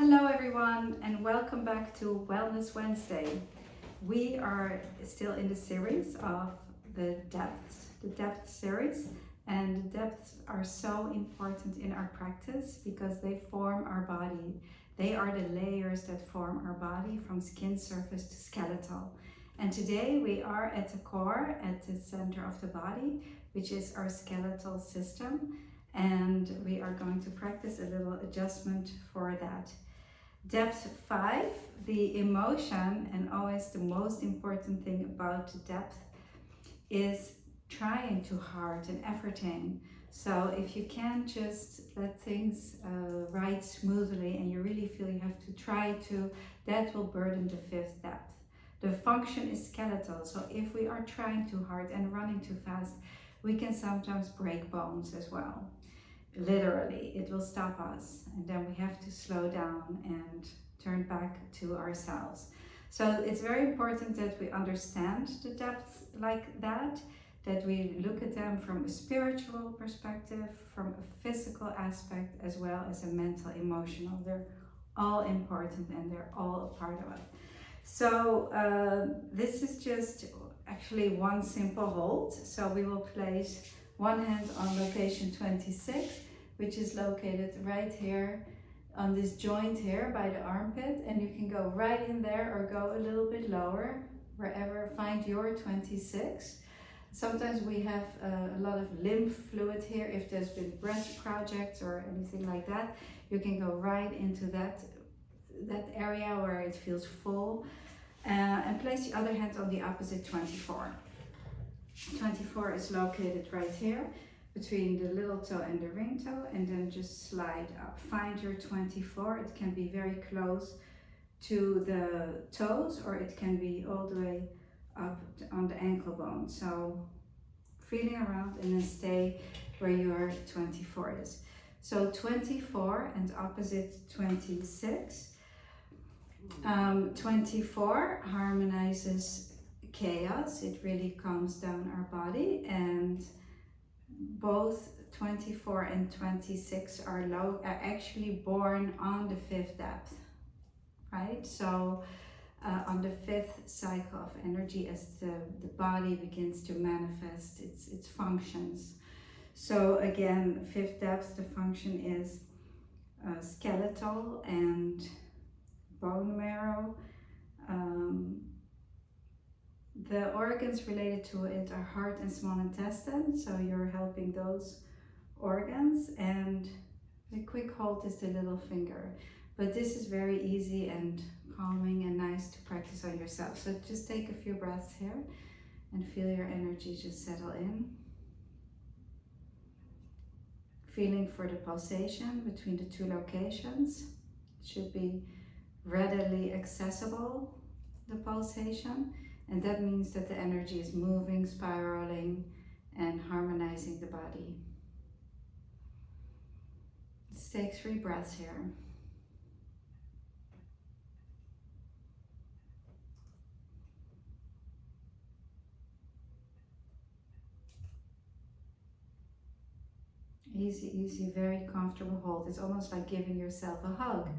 Hello everyone and welcome back to Wellness Wednesday. We are still in the series of the depth series, and the depths are so important in our practice because they form our body. They are the layers that form our body from skin surface to skeletal. And today we are at the core, at the center of the body, which is our skeletal system. And we are going to practice a little adjustment for that. Depth 5, the emotion, and always the most important thing about depth is trying too hard and efforting. So if you can't just let things ride smoothly and you really feel you have to try to, that will burden the 5th depth. The function is skeletal, so if we are trying too hard and running too fast, we can sometimes break bones as well. Literally, it will stop us, and then we have to slow down and turn back to ourselves. So it's very important that we understand the depths like that we look at them from a spiritual perspective, from a physical aspect, as well as a mental, emotional. They're all important and they're all a part of it. So this is just actually one simple hold. So we will place one hand on location 26, which is located right here on this joint here by the armpit, and you can go right in there or go a little bit lower, wherever. Find your 26. Sometimes we have a lot of lymph fluid here. If there's been breast projects or anything like that, you can go right into that area where it feels full, and place the other hand on the opposite 24. 24 is located right here between the little toe and the ring toe, and then just slide up. Find your 24. It can be very close to the toes, or it can be all the way up on the ankle bone. So feeling around and then stay where your 24 is. So 24 and opposite 26. 24 harmonizes chaos. It really calms down our body, and both 24 and 26 are actually born on the 5th depth, right? So on the 5th cycle of energy, as the body begins to manifest its functions. So again, 5th depth, the function is skeletal and bone marrow. The organs related to it are heart and small intestine, so you're helping those organs, and the quick hold is the little finger. But this is very easy and calming and nice to practice on yourself. So just take a few breaths here and feel your energy just settle in. Feeling for the pulsation between the two locations. It should be readily accessible, the pulsation. And that means that the energy is moving, spiraling, and harmonizing the body. Let's take 3 breaths here. Easy, easy, very comfortable hold. It's almost like giving yourself a hug,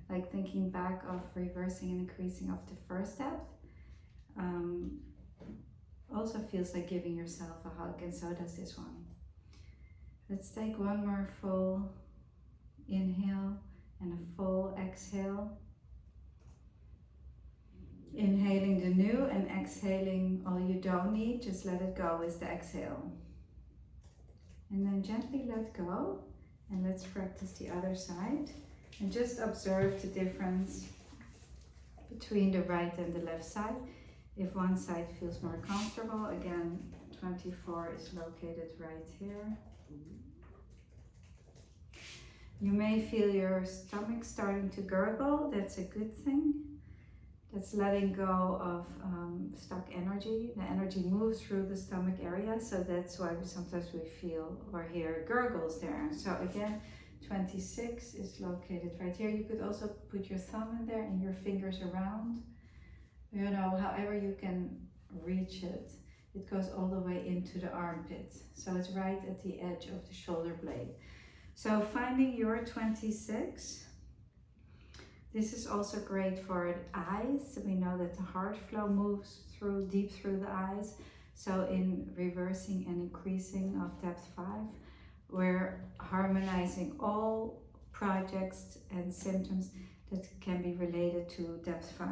like thinking back of reversing and increasing of the 1st depth. Also feels like giving yourself a hug, and so does this one. Let's take one more full inhale and a full exhale. Inhaling the new and exhaling all you don't need, just let it go is the exhale. And then gently let go, and let's practice the other side. And just observe the difference between the right and the left side. If one side feels more comfortable, again, 24 is located right here. You may feel your stomach starting to gurgle. That's a good thing. That's letting go of stuck energy. The energy moves through the stomach area, so that's why sometimes we feel or hear gurgles there. So again, 26 is located right here. You could also put your thumb in there and your fingers around. You know, however you can reach it. It goes all the way into the armpit. So it's right at the edge of the shoulder blade. So finding your 26, This is also great for the eyes. We know that the heart flow moves deep through the eyes. So in reversing and increasing of depth 5, we're harmonizing all projects and symptoms that can be related to depth 5.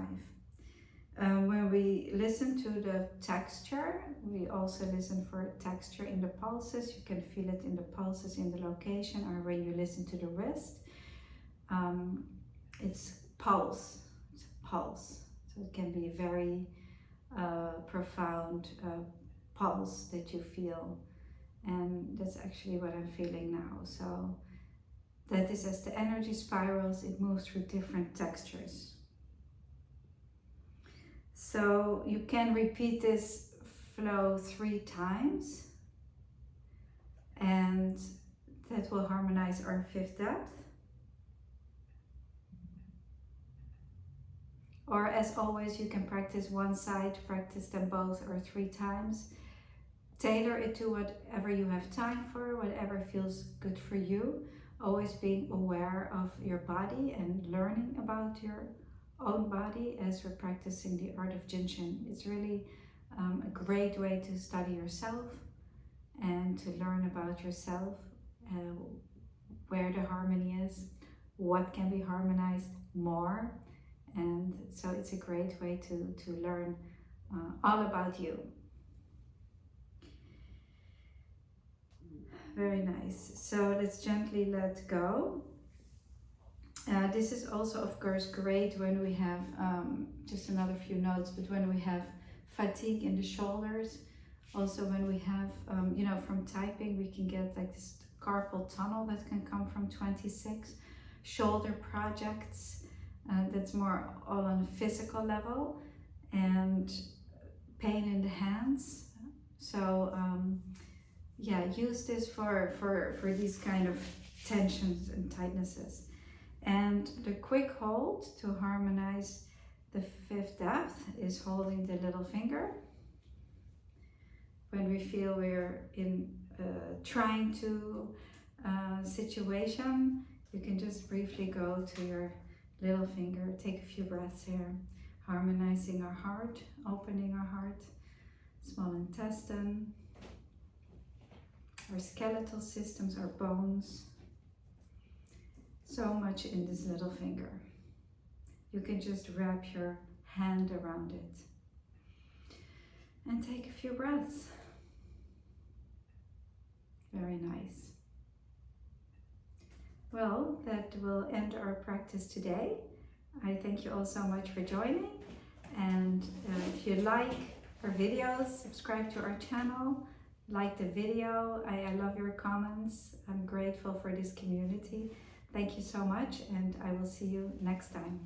When we listen to the texture, we also listen for texture in the pulses. You can feel it in the pulses in the location, or when you listen to the wrist. It's pulse, it's a pulse. So it can be a very profound pulse that you feel. And that's actually what I'm feeling now. So that is, as the energy spirals, it moves through different textures. So you can repeat this flow 3 times, and that will harmonize our 5th depth. Or as always, you can practice one side, practice them both or 3 times. Tailor it to whatever you have time for, whatever feels good for you. Always being aware of your body and learning about your own body as we're practicing the art of jinshin. It's really a great way to study yourself and to learn about yourself, where the harmony is, what can be harmonized more. And so it's a great way to learn all about you. Very nice. So let's gently let go. This is also, of course, great when we have, just another few notes, but when we have fatigue in the shoulders. Also when we have, from typing, we can get like this carpal tunnel that can come from 26. Shoulder projects, that's more all on a physical level. And pain in the hands. So use this for these kind of tensions and tightnesses. And the quick hold to harmonize the 5th depth is holding the little finger. When we feel we're in a trying to situation, you can just briefly go to your little finger, take a few breaths here, harmonizing our heart, opening our heart, small intestine, our skeletal systems, our bones. So much in this little finger. You can just wrap your hand around it and take a few breaths. Very nice. Well, that will end our practice today. I thank you all so much for joining. And if you like our videos, subscribe to our channel, like the video. I love your comments. I'm grateful for this community. Thank you so much, and I will see you next time.